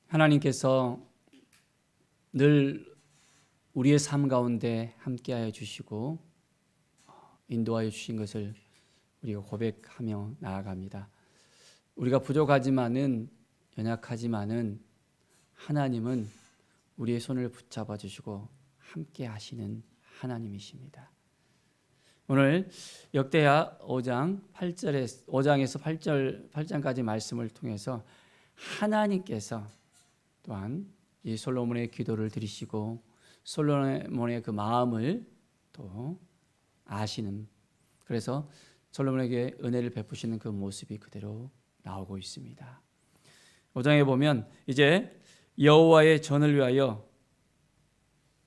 하나님께서 늘 우리의 삶 가운데 함께하여 주시고 인도하여 주신 것을 우리가 고백하며 나아갑니다. 우리가 부족하지만은 연약하지만은 하나님은 우리의 손을 붙잡아 주시고 함께 하시는 하나님이십니다. 오늘 역대하 5장에서 8장까지 말씀을 통해서 하나님께서 또한 이 솔로몬의 기도를 들으시고 솔로몬의 그 마음을 또 아시는, 그래서 솔로몬에게 은혜를 베푸시는 그 모습이 그대로 나오고 있습니다. 5장에 보면 이제 여호와의 전을 위하여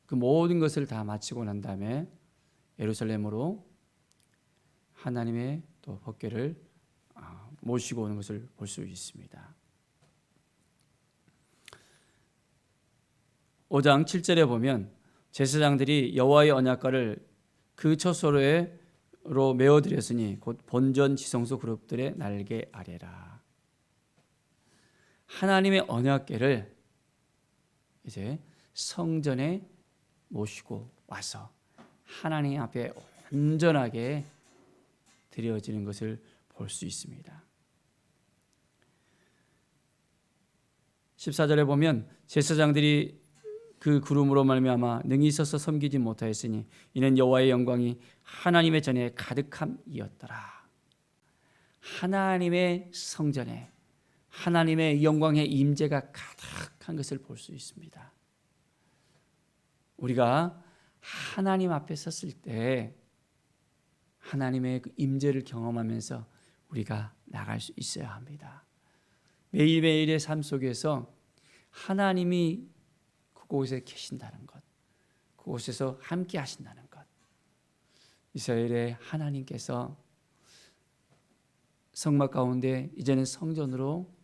그 모든 것을 다 마치고 난 다음에 예루살렘으로 하나님의 또 법궤를 모시고 오는 것을 볼 수 있습니다. 5장 7절에 보면 제사장들이 여호와의 언약궤를 그 처소로 메어드렸으니 곧 본전 지성소 그룹들의 날개 아래라. 하나님의 언약궤를 이제 성전에 모시고 와서 하나님 앞에 온전하게 드려지는 것을 볼 수 있습니다. 14절에 보면 제사장들이 그 구름으로 말미암아 능히 서서 섬기지 못하였으니 이는 여호와의 영광이 하나님의 전에 가득함이었더라. 하나님의 성전에 하나님의 영광의 임재가 가득한 것을 볼 수 있습니다. 우리가 하나님 앞에 섰을 때 하나님의 그 임재를 경험하면서 우리가 나갈 수 있어야 합니다. 매일매일의 삶 속에서 하나님이 그곳에 계신다는 것, 그곳에서 함께 하신다는 것, 이스라엘의 하나님께서 성막 가운데 이제는 성전으로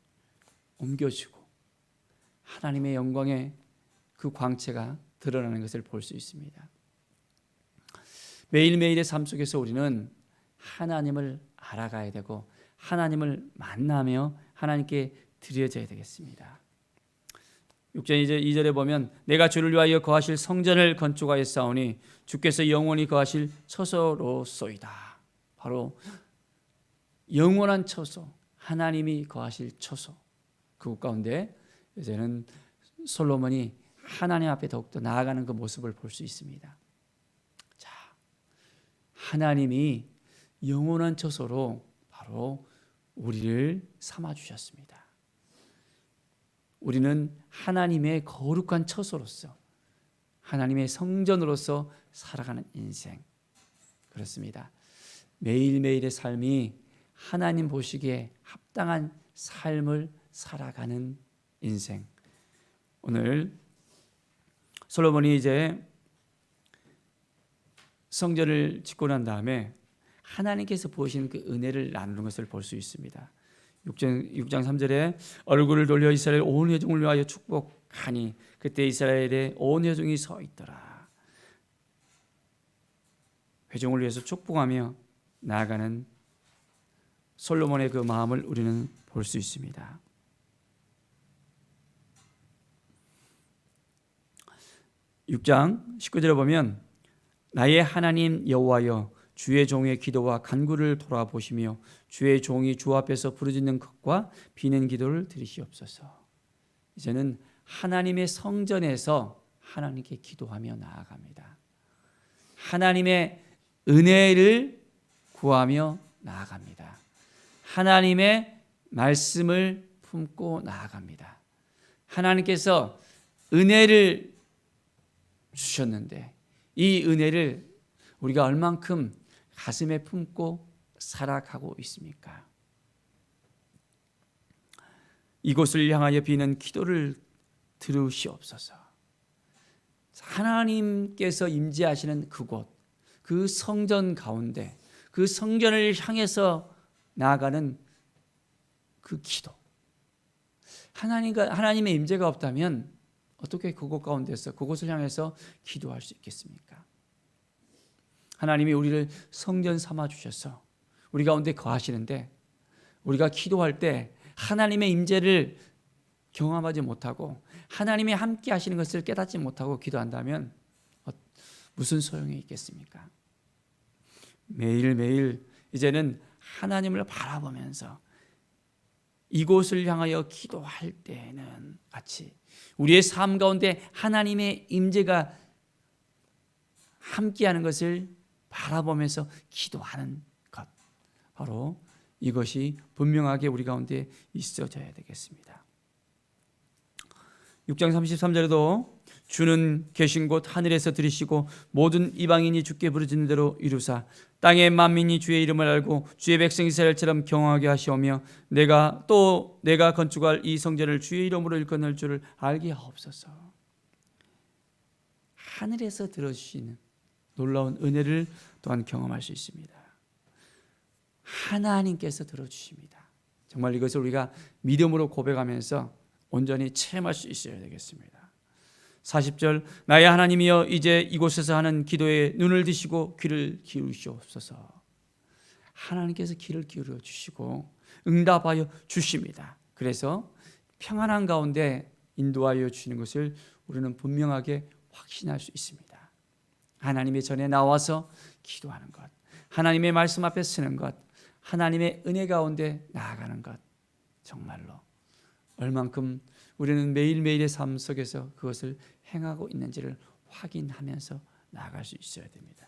옮겨주고 하나님의 영광의 그 광채가 드러나는 것을 볼 수 있습니다. 매일매일의 삶 속에서 우리는 하나님을 알아가야 되고 하나님을 만나며 하나님께 드려져야 되겠습니다. 6절 2절에 보면 내가 주를 위하여 거하실 성전을 건축하였사오니 주께서 영원히 거하실 처소로소이다. 바로 영원한 처소, 하나님이 거하실 처소, 그곳 가운데 이제는 솔로몬이 하나님 앞에 더욱더 나아가는 그 모습을 볼 수 있습니다. 자, 하나님이 영원한 처소로 바로 우리를 삼아 주셨습니다. 우리는 하나님의 거룩한 처소로서 하나님의 성전으로서 살아가는 인생, 그렇습니다. 매일매일의 삶이 하나님 보시기에 합당한 삶을 살아가는 인생. 오늘 솔로몬이 이제 성전을 짓고 난 다음에 하나님께서 보시는 그 은혜를 나누는 것을 볼 수 있습니다. 6장 3절에 얼굴을 돌려 이스라엘 온 회중을 위하여 축복하니 그때 이스라엘의 온 회중이 서 있더라. 회중을 위해서 축복하며 나아가는 솔로몬의 그 마음을 우리는 볼 수 있습니다. (6장 19절에) 보면 나의 하나님 여호와여 주의 종의 기도와 간구를 돌아보시며 주의 종이 주 앞에서 부르짖는 것과 비는 기도를 들으시옵소서. 이제는 하나님의 성전에서 하나님께 기도하며 나아갑니다. 하나님의 은혜를 구하며 나아갑니다. 하나님의 말씀을 품고 나아갑니다. 하나님께서 은혜를 주셨는데 이 은혜를 우리가 얼만큼 가슴에 품고 살아가고 있습니까? 이곳을 향하여 비는 기도를 들으시옵소서. 하나님께서 임재하시는 그곳, 그 성전 가운데, 그 성전을 향해서 나아가는 그 기도. 하나님의 임재가 없다면 어떻게 그곳 가운데서 그곳을 향해서 기도할 수 있겠습니까? 하나님이 우리를 성전 삼아 주셔서 우리 가운데 거하시는데 우리가 기도할 때 하나님의 임재를 경험하지 못하고 하나님이 함께 하시는 것을 깨닫지 못하고 기도한다면 무슨 소용이 있겠습니까? 매일매일 이제는 하나님을 바라보면서 이곳을 향하여 기도할 때에는 같이 우리의 삶 가운데 하나님의 임재가 함께하는 것을 바라보면서 기도하는 것, 바로 이것이 분명하게 우리 가운데 있어져야 되겠습니다. 6장 33절에도 주는 계신 곳 하늘에서 들으시고 모든 이방인이 주께 부르짖는 대로 이루사 땅의 만민이 주의 이름을 알고 주의 백성 이스라엘처럼 경외하게 하시오며 내가 건축할 이 성전을 주의 이름으로 일컫는 줄을 알게 하옵소서. 하늘에서 들어주시는 놀라운 은혜를 또한 경험할 수 있습니다. 하나님께서 들어주십니다. 정말 이것을 우리가 믿음으로 고백하면서 온전히 체험할 수 있어야 되겠습니다. 40절 나의 하나님이여 이제 이곳에서 하는 기도에 눈을 드시고 귀를 기울이시옵소서. 하나님께서 귀를 기울여 주시고 응답하여 주십니다. 그래서 평안한 가운데 인도하여 주시는 것을 우리는 분명하게 확신할 수 있습니다. 하나님의 전에 나와서 기도하는 것, 하나님의 말씀 앞에 서는 것, 하나님의 은혜 가운데 나아가는 것, 정말로 얼만큼 우리는 매일매일의 삶 속에서 그것을 행하고 있는지를 확인하면서 나아갈 수 있어야 됩니다.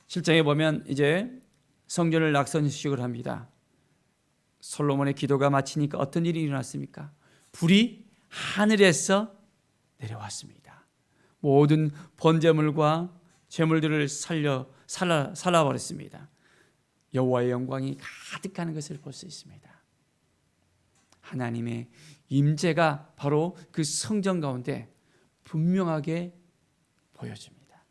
7장에 보면 이제 성전을 낙선식을 합니다. 솔로몬의 기도가 마치니까 어떤 일이 일어났습니까? 불이 하늘에서 내려왔습니다. 모든 번제물과 제물들을 살라버렸습니다. 여호와의 영광이 가득하는 것을 볼 수 있습니다. 하나님의 임재가 바로 그 성전 가운데 분명하게 보여집니다.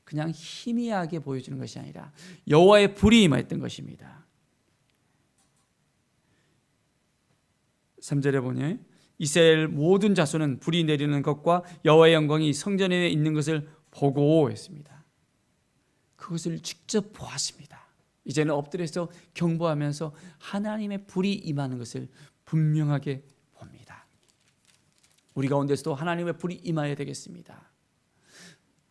그냥 희미하게 보여주는 것이 아니라 여호와의 불이 임했던 것입니다. 3절에 보니 이스라엘 모든 자손은 불이 내리는 것과 여호와의 영광이 성전에 있는 것을 보고 했습니다. 그것을 직접 보았습니다. 이제는 엎드려서 경배하면서 하나님의 불이 임하는 것을 분명하게 봅니다. 우리 가운데서도 하나님의 불이 임하여야 되겠습니다.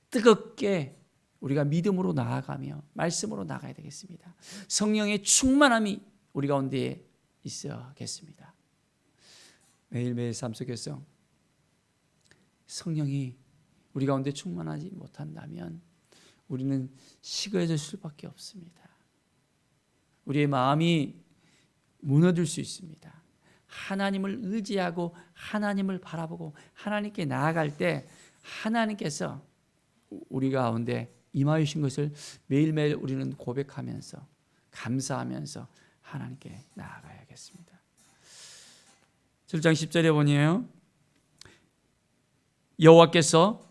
뜨겁게 우리가 믿음으로 나아가며 말씀으로 나가야 되겠습니다. 성령의 충만함이 우리 가운데에 있어야겠습니다. 매일매일 삶 속에서 성령이 우리 가운데 충만하지 못한다면 우리는 시거해질 수밖에 없습니다. 우리의 마음이 무너질 수 있습니다. 하나님을 의지하고 하나님을 바라보고 하나님께 나아갈 때 하나님께서 우리 가운데 임하신 것을 매일매일 우리는 고백하면서 감사하면서 하나님께 나아가야겠습니다. 7장 10절에 보니요, 여호와께서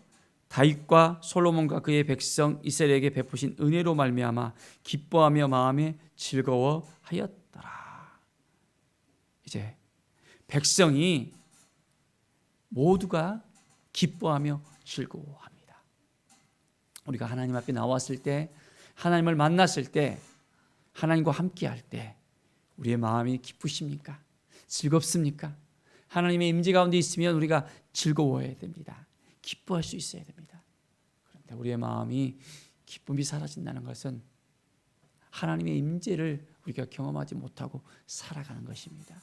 다윗과 솔로몬과 그의 백성 이스라엘에게 베푸신 은혜로 말미암아 기뻐하며 마음에 즐거워하였더라. 이제 백성이 모두가 기뻐하며 즐거워합니다. 우리가 하나님 앞에 나왔을 때, 하나님을 만났을 때, 하나님과 함께할 때 우리의 마음이 기쁘십니까? 즐겁습니까? 하나님의 임재 가운데 있으면 우리가 즐거워해야 됩니다. 기뻐할 수 있어야 됩니다. 그런데 우리의 마음이 기쁨이 사라진다는 것은 하나님의 임재를 우리가 경험하지 못하고 살아가는 것입니다.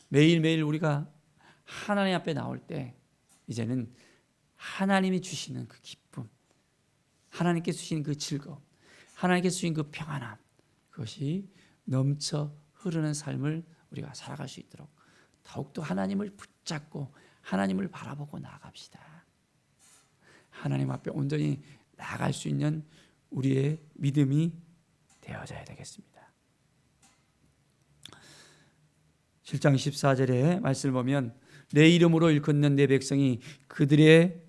매일매일 우리가 하나님 앞에 나올 때 이제는 하나님이 주시는 그 기쁨, 하나님께 주시는 그 즐거움, 하나님께 주신 그 평안함, 그것이 넘쳐 흐르는 삶을 우리가 살아갈 수 있도록 더욱더 하나님을 붙잡고 하나님을 바라보고 나아갑시다. 하나님 앞에 온전히 나아갈 수 있는 우리의 믿음이 되어져야 되겠습니다. 7장 14절에 말씀을 보면 내 이름으로 일컫는 내 백성이 그들의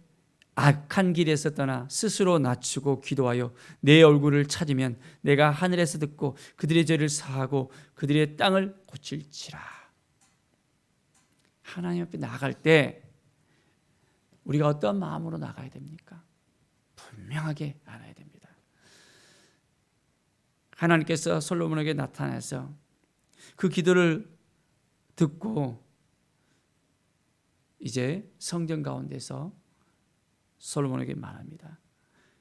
악한 길에서 떠나 스스로 낮추고 기도하여 내 얼굴을 찾으면 내가 하늘에서 듣고 그들의 죄를 사하고 그들의 땅을 고칠지라. 하나님 앞에 나갈 때 우리가 어떤 마음으로 나가야 됩니까? 분명하게 알아야 됩니다. 하나님께서 솔로몬에게 나타나서 그 기도를 듣고 이제 성전 가운데서 솔로몬에게 말합니다.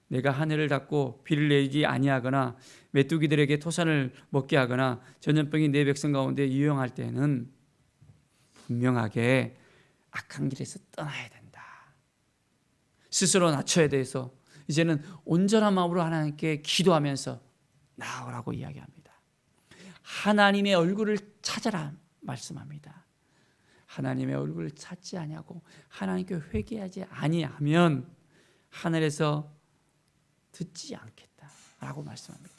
내가 하늘을 닫고 비를 내리지 아니하거나 메뚜기들에게 토산을 먹게 하거나 전염병이 내 백성 가운데 유행할 때는 분명하게 악한 길에서 떠나야 된다. 스스로 낮춰야 돼서 이제는 온전한 마음으로 하나님께 기도하면서 나아오라고 이야기합니다. 하나님의 얼굴을 찾아라 말씀합니다. 하나님의 얼굴을 찾지 아니하고 하나님께 회개하지 아니하면 하늘에서 듣지 않겠다라고 말씀합니다.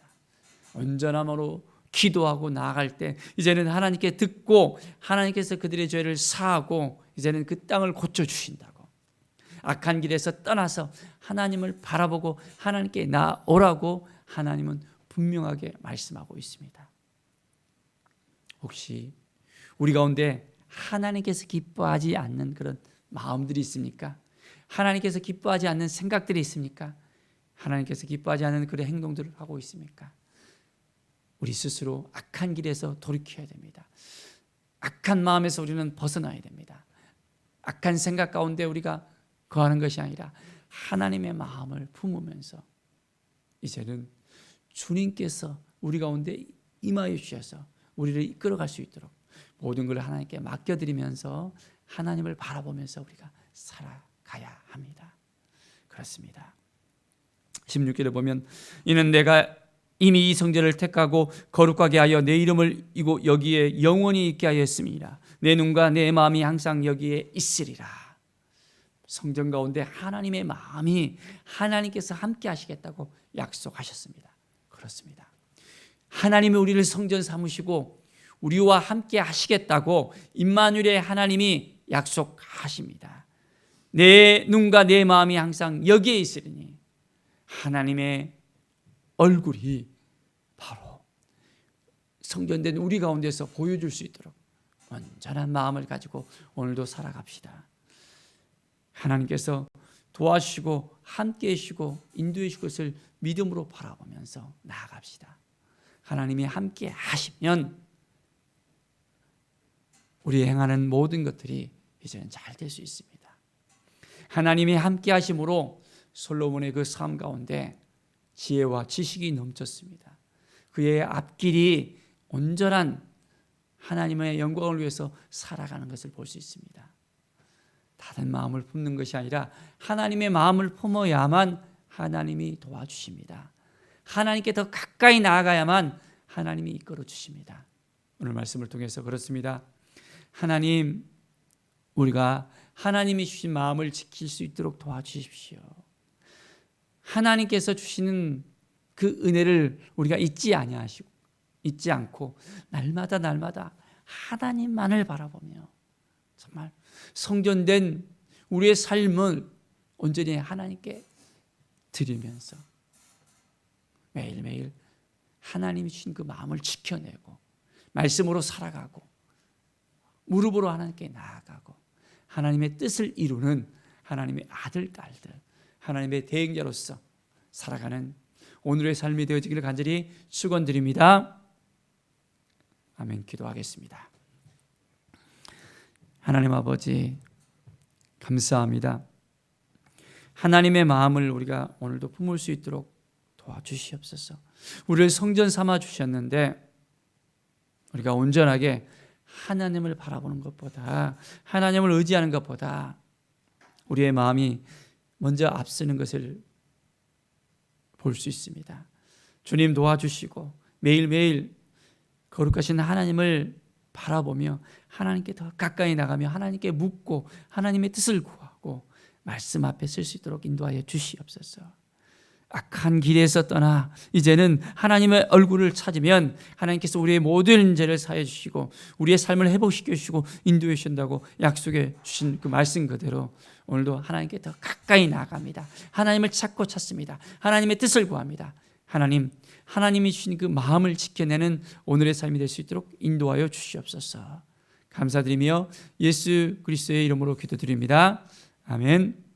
온전한 마음으로 기도하고 나아갈 때 이제는 하나님께 듣고 하나님께서 그들의 죄를 사하고 이제는 그 땅을 고쳐주신다고, 악한 길에서 떠나서 하나님을 바라보고 하나님께 나오라고 하나님은 분명하게 말씀하고 있습니다. 혹시 우리 가운데 하나님께서 기뻐하지 않는 그런 마음들이 있습니까? 하나님께서 기뻐하지 않는 생각들이 있습니까? 하나님께서 기뻐하지 않는 그런 행동들을 하고 있습니까? 우리 스스로 악한 길에서 돌이켜야 됩니다. 악한 마음에서 우리는 벗어나야 됩니다. 악한 생각 가운데 우리가 거하는 것이 아니라 하나님의 마음을 품으면서 이제는 주님께서 우리 가운데 임하여 주셔서 우리를 이끌어갈 수 있도록 모든 걸 하나님께 맡겨드리면서 하나님을 바라보면서 우리가 살아가야 합니다. 그렇습니다. 16절에 보면 이는 내가 이미 이 성전을 택하고 거룩하게 하여 내 이름을 이곳 여기에 영원히 있게 하였습니다. 내 눈과 내 마음이 항상 여기에 있으리라. 성전 가운데 하나님의 마음이 하나님께서 함께 하시겠다고 약속하셨습니다. 그렇습니다. 하나님이 우리를 성전 삼으시고 우리와 함께 하시겠다고 임마누엘의 하나님이 약속하십니다. 내 눈과 내 마음이 항상 여기에 있으리니 하나님의 얼굴이 바로 성전된 우리 가운데서 보여줄 수 있도록 온전한 마음을 가지고 오늘도 살아갑시다. 하나님께서 도와주시고 함께해 주시고 인도해 주실 것을 믿음으로 바라보면서 나아갑시다. 하나님이 함께 하시면 우리 행하는 모든 것들이 이제는 잘 될 수 있습니다. 하나님이 함께 하심으로 솔로몬의 그 삶 가운데 지혜와 지식이 넘쳤습니다. 그의 앞길이 온전한 하나님의 영광을 위해서 살아가는 것을 볼 수 있습니다. 다른 마음을 품는 것이 아니라 하나님의 마음을 품어야만 하나님이 도와주십니다. 하나님께 더 가까이 나아가야만 하나님이 이끌어 주십니다. 오늘 말씀을 통해서 그렇습니다. 하나님, 우리가 하나님이 주신 마음을 지킬 수 있도록 도와주십시오. 하나님께서 주시는 그 은혜를 우리가 잊지 않고 날마다 하나님만을 바라보며 정말 성전된 우리의 삶을 온전히 하나님께 드리면서 매일매일 하나님이 주신 그 마음을 지켜내고 말씀으로 살아가고 무릎으로 하나님께 나아가고 하나님의 뜻을 이루는 하나님의 아들, 딸들, 하나님의 대행자로서 살아가는 오늘의 삶이 되어지기를 간절히 축원드립니다. 아멘. 기도하겠습니다. 하나님 아버지, 감사합니다. 하나님의 마음을 우리가 오늘도 품을 수 있도록 도와주시옵소서. 우리를 성전 삼아 주셨는데 우리가 온전하게 하나님을 바라보는 것보다, 하나님을 의지하는 것보다 우리의 마음이 먼저 앞서는 것을 볼 수 있습니다. 주님 도와주시고 매일매일 거룩하신 하나님을 바라보며 하나님께 더 가까이 나가며 하나님께 묻고 하나님의 뜻을 구하고 말씀 앞에 설 수 있도록 인도하여 주시옵소서. 악한 길에서 떠나 이제는 하나님의 얼굴을 찾으면 하나님께서 우리의 모든 죄를 사해 주시고 우리의 삶을 회복시켜 주시고 인도해 주신다고 약속해 주신 그 말씀 그대로 오늘도 하나님께 더 가까이 나아갑니다. 하나님을 찾습니다. 하나님의 뜻을 구합니다. 하나님이 주신 그 마음을 지켜내는 오늘의 삶이 될 수 있도록 인도하여 주시옵소서. 감사드리며 예수 그리스도의 이름으로 기도드립니다. 아멘.